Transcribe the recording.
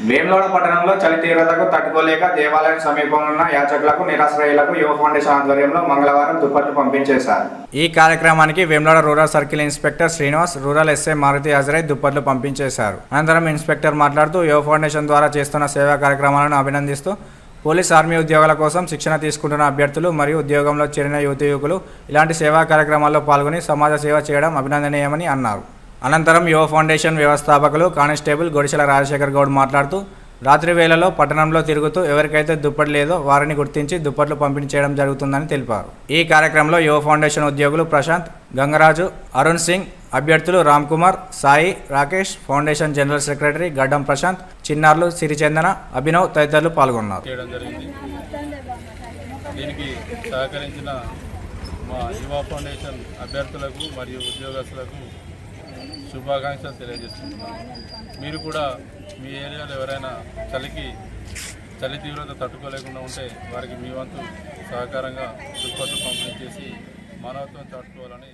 వేములవాడ పట్టణంలో చలి తీవ్రతకు తట్టుకోలేక దేవాలయం సమీపంలో ఉన్న యాచకులకు నిరాశ్రయులకు యువ ఫౌండేషన్ ఆధ్వర్యంలో మంగళవారం దుప్పట్లు పంపించేశారు. ఈ కార్యక్రమానికి Vemulawada rural circle inspector Srinivas, rural SI Maruthi హాజరై దుప్పట్లు పంపించేశారు. అనంతరం ఇన్స్పెక్టర్ మాట్లాడుతూ యువ ఫౌండేషన్ ద్వారా చేస్తున్న సేవా కార్యక్రమాలను అభినందిస్తూ పోలీస్, ఆర్మీ ఉద్యోగాల కోసం శిక్షణ తీసుకుంటున్న అభ్యర్థులు మరియు ఉద్యోగంలో చేరిన యువకులు ఇలాంటి సేవా కార్యక్రమాల్లో పాల్గొని సమాజ సేవ చేయడం అభినందనీయమని అన్నారు. అనంతరం యువ ఫౌండేషన్ వ్యవస్థాపకులు కానిస్టేబుల్ గొడిచెల రాజశేఖర్ గౌడ్ మాట్లాడుతూ రాత్రి వేళలో పట్టణంలో తిరుగుతూ ఎవరికైతే దుప్పటి లేదో వారిని గుర్తించి దుప్పట్లు పంపిణీ చేయడం జరుగుతుందని తెలిపారు. ఈ కార్యక్రమంలో యువ ఫౌండేషన్ ఉద్యోగులు ప్రశాంత్, గంగరాజు, అరుణ్ సింగ్, అభ్యర్థులు Ram Kumar, Sai, Rakesh, foundation general secretary గడ్డం ప్రశాంత్, చిన్నారులు సిరిచందన, అభినవ్ తదితరులు పాల్గొన్నారు. దీనికి సహకరించిన మా యువ ఫౌండేషన్ అభ్యర్థులకు మరియు ఉద్యోగస్తులకు శుభాకాంక్షలు తెలియజేస్తున్నాను. మీరు కూడా మీ ఏరియాలో ఎవరైనా చలి తీవ్రత తట్టుకోలేకుండా ఉంటే వారికి మీ వంతు సహకారంగా దుప్పట్లు పంపిణీ చేసి మానవత్వం చాటుకోవాలని